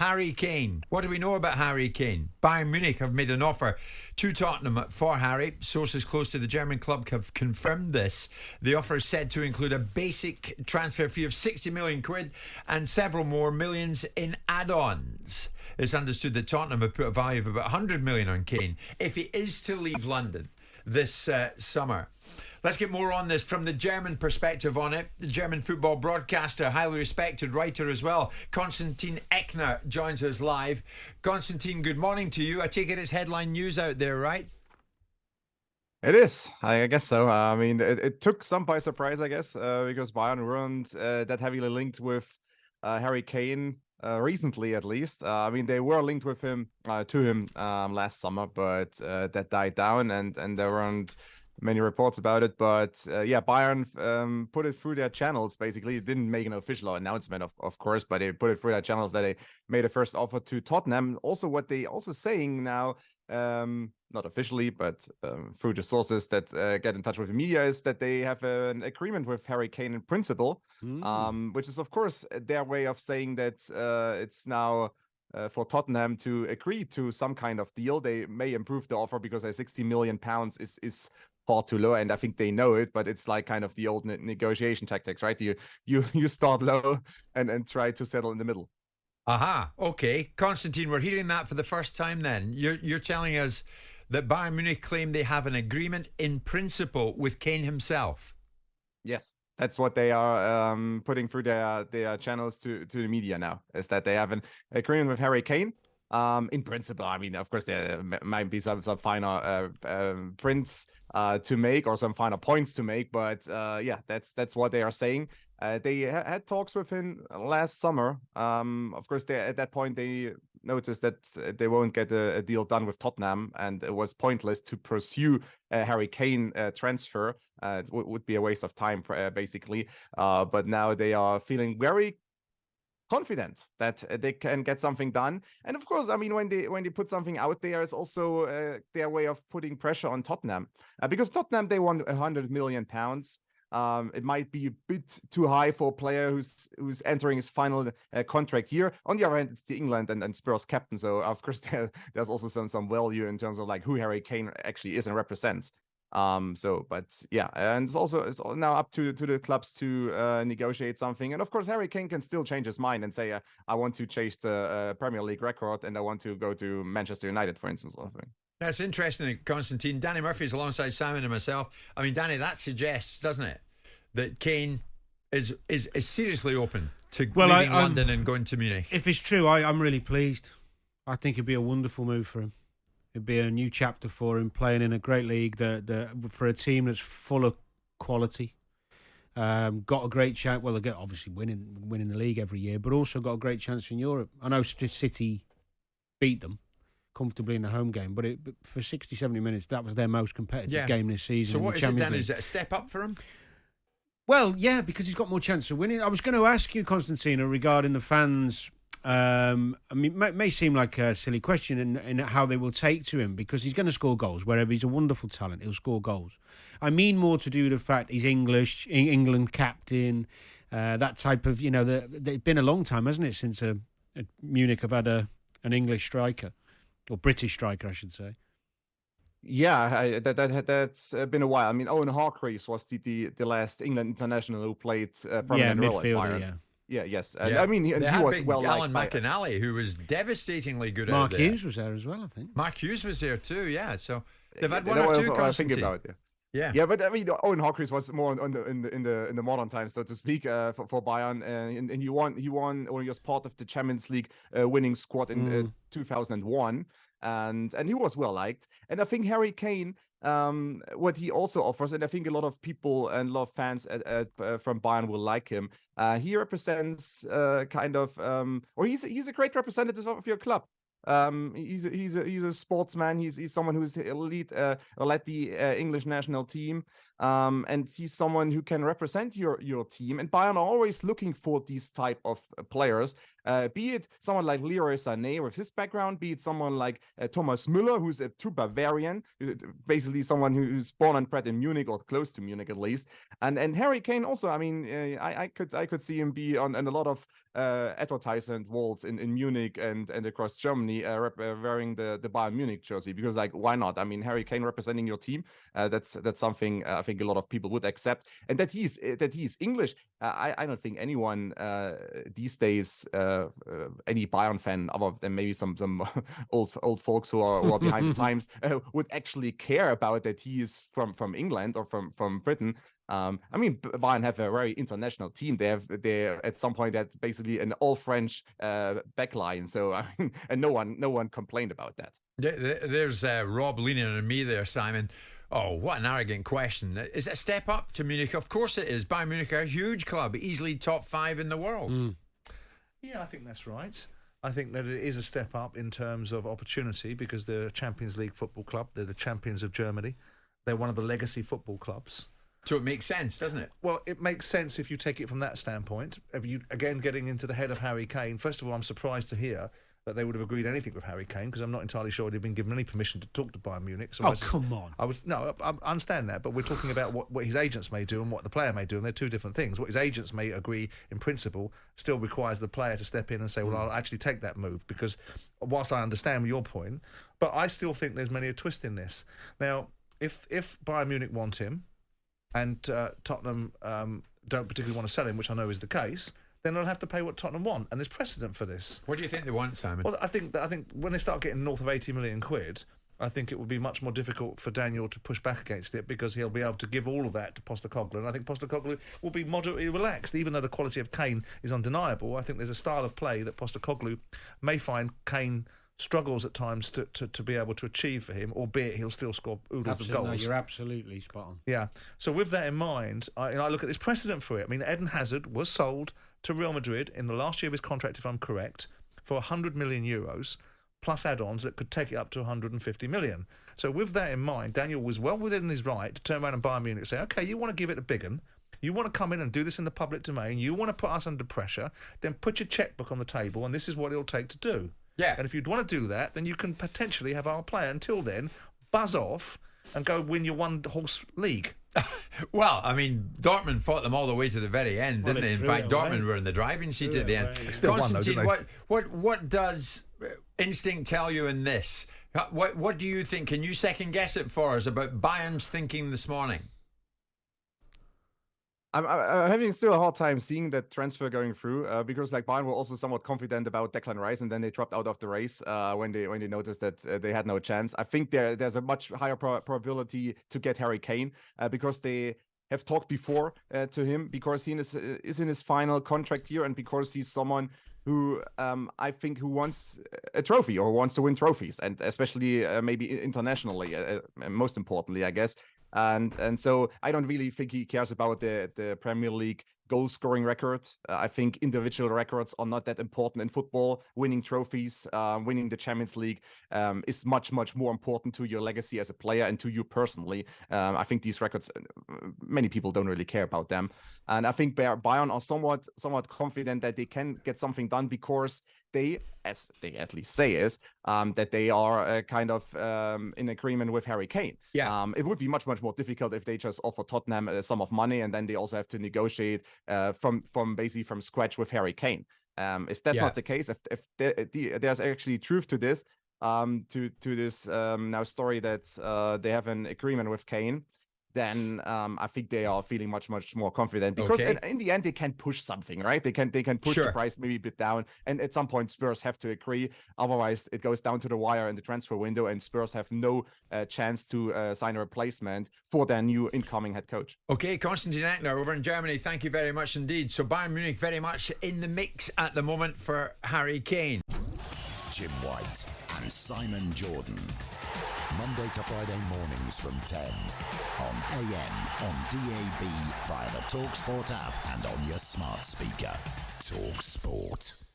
Harry Kane. What do we know about Harry Kane? Bayern Munich have made an offer to Tottenham for Harry. Sources close to the German club have confirmed this. The offer is said to include a basic transfer fee of 60 million quid and several more millions in add-ons. It's understood that Tottenham have put a value of about 100 million on Kane if he is to leave London this summer. Let's get more on this from the German perspective on it. The German football broadcaster, highly respected writer as well, Constantin Eckner, joins us live. Constantin, good morning to you. I take it it's headline news out there, right? It is. I guess so. I mean, it took some by surprise, I guess, because Bayern weren't that heavily linked with Harry Kane recently, at least. I mean, they were linked with him to him last summer, but that died down, and there weren't many reports about it. But Bayern put it through their channels. Basically, it didn't make an official announcement, of course, but they put it through their channels that they made a first offer to Tottenham. Also, what they also saying now, not officially, but through the sources that get in touch with the media, is that they have an agreement with Harry Kane in principle, which is, of course, their way of saying that it's now for Tottenham to agree to some kind of deal. They may improve the offer because £60 million is far too low, and I think they know it, but it's like kind of the old negotiation tactics, right? You start low and try to settle in the middle. Aha, okay. Constantine, we're hearing that for the first time then. You're telling us that Bayern Munich claim they have an agreement in principle with Kane himself. Yes, that's what they are putting through their channels to the media now, is that they have an agreement with Harry Kane. In principle, I mean, of course, there might be some finer prints to make or some finer points to make, but that's what they are saying. They had talks with him last summer. Of course, at that point, they noticed that they won't get a deal done with Tottenham, and it was pointless to pursue a Harry Kane transfer. It would be a waste of time, basically. But now they are feeling very confident that they can get something done. And of course, I mean, when they put something out there, it's also their way of putting pressure on Tottenham, because Tottenham, they want £100 million. It might be a bit too high for a player who's entering his final contract year. On the other hand, it's the England and Spurs captain, so of course there's also some value in terms of like who Harry Kane actually is and represents. And it's now up to the clubs to negotiate something. And of course, Harry Kane can still change his mind and say, I want to chase the Premier League record and I want to go to Manchester United, for instance, or something. That's interesting, Constantine. Danny Murphy's alongside Simon and myself. I mean, Danny, that suggests, doesn't it, that Kane is seriously open to leaving London and going to Munich. If it's true, I'm really pleased. I think it'd be a wonderful move for him. It'd be a new chapter for him, playing in a great league for a team that's full of quality. Got a great chance. Well, they get obviously winning the league every year, but also got a great chance in Europe. I know City beat them comfortably in the home game, but for 60, 70 minutes, that was their most competitive game this season. So what is it, Dan? Is it a step up for him? Well, yeah, because he's got more chance of winning. I was going to ask you, Constantino, regarding the fans. I mean, it may seem like a silly question in how they will take to him, because he's going to score goals wherever. He's a wonderful talent. He'll score goals. I mean more to do with the fact he's English, England captain, that type of, it's been a long time, hasn't it, since Munich have had an English striker, or British striker, I should say. Yeah, that's been a while. I mean, Owen Hargreaves was the last England international who played prominent role at Bayern. I mean, he was well liked. Alan McElhenney, who was devastatingly good Mark out there. Hughes was there as well, I think. Mark Hughes was there too, yeah. So they've had one or two. I think about it. Yeah, but I mean, Owen Hargreaves was more in the modern times, so to speak, for Bayern, and he won, or he was part of the Champions League winning squad in 2001, and he was well liked. And I think Harry Kane, what he also offers, and I think a lot of people and a lot of fans from Bayern will like him. He represents he's a great representative of your club. He's a sportsman. He's someone who's led the English national team, and he's someone who can represent your team. And Bayern are always looking for these type of players. Be it someone like Leroy Sané with his background, be it someone like Thomas Müller, who's a true Bavarian, basically someone who's born and bred in Munich or close to Munich at least, and Harry Kane also. I mean, I could see him be on a lot of advertisement walls in Munich and across Germany, wearing the Bayern Munich jersey, because like, why not? I mean, Harry Kane representing your team, that's something I think a lot of people would accept, and that he's English. I don't think anyone these days, any Bayern fan other than maybe some old folks who are behind the times, would actually care about that he is from England or from Britain. I mean, Bayern have a very international team. They're at some point that basically an all French backline. So I mean, and no one complained about that. There's Rob leaning on me there, Simon. Oh, what an arrogant question. Is it a step up to Munich? Of course it is. Bayern Munich are a huge club, easily top 5 in the world. Yeah, I think that's right. I think that it is a step up in terms of opportunity, because they're a Champions League football club. They're the champions of Germany. They're one of the legacy football clubs. So it makes sense, doesn't it? Well, it makes sense if you take it from that standpoint. Again, getting into the head of Harry Kane, first of all, I'm surprised to hear that they would have agreed anything with Harry Kane, because I'm not entirely sure they've been given any permission to talk to Bayern Munich. So come on. I understand that, but we're talking about what his agents may do and what the player may do, and they're two different things. What his agents may agree in principle still requires the player to step in and say, well, I'll actually take that move, because whilst I understand your point, but I still think there's many a twist in this. Now, if Bayern Munich want him, and Tottenham don't particularly want to sell him, which I know is the case, then they'll have to pay what Tottenham want, and there's precedent for this. What do you think they want, Simon? Well, I think when they start getting north of 80 million quid, I think it would be much more difficult for Daniel to push back against it, because he'll be able to give all of that to Postecoglou, and I think Postecoglou will be moderately relaxed. Even though the quality of Kane is undeniable, I think there's a style of play that Postecoglou may find Kane struggles at times to be able to achieve for him, albeit he'll still score oodles of goals. No, you're absolutely spot on. Yeah. So with that in mind, I look at this precedent for it. I mean, Eden Hazard was sold to Real Madrid in the last year of his contract, if I'm correct, for 100 million euros, plus add-ons that could take it up to 150 million. So with that in mind, Daniel was well within his right to turn around and Bayern Munich and say, okay, you want to give it a big one, you want to come in and do this in the public domain, you want to put us under pressure, then put your checkbook on the table, and this is what it'll take to do. Yeah. And if you'd want to do that, then you can potentially have our player. Until then, buzz off and go win your one-horse league. Well, I mean, Dortmund fought them all the way to the very end, didn't they? In fact, Dortmund were in the driving seat at the end. Still won, though, didn't they? What does instinct tell you in this? What do you think? Can you second guess it for us about Bayern's thinking this morning? I'm having still a hard time seeing that transfer going through, because like Bayern were also somewhat confident about Declan Rice, and then they dropped out of the race when they noticed that they had no chance. I think there's a much higher probability to get Harry Kane, because they have talked before to him, because he is in his final contract year, and because he's someone who I think who wants a trophy or wants to win trophies, and especially maybe internationally, most importantly, I guess. And so I don't really think he cares about the Premier League goal scoring record. I think individual records are not that important in football. Winning trophies, winning the Champions League is much more important to your legacy as a player and to you personally. I think these records, many people don't really care about them. And I think Bayern are somewhat confident that they can get something done, because they, as they at least say, is that they are kind of in agreement with Harry Kane. Yeah. It would be much more difficult if they just offer Tottenham a sum of money, and then they also have to negotiate from basically from scratch with Harry Kane. If that's not the case, if there's actually truth to this, to this now story that they have an agreement with Kane, then I think they are feeling much more confident, because in the end they can push something, right? They can push the price maybe a bit down, and at some point Spurs have to agree. Otherwise, it goes down to the wire in the transfer window, and Spurs have no chance to sign a replacement for their new incoming head coach. Okay, Constantin Eckner over in Germany, thank you very much indeed. So Bayern Munich very much in the mix at the moment for Harry Kane. Jim White and Simon Jordan. Monday to Friday mornings from 10 on AM, on DAB, via the talkSPORT app and on your smart speaker. talkSPORT.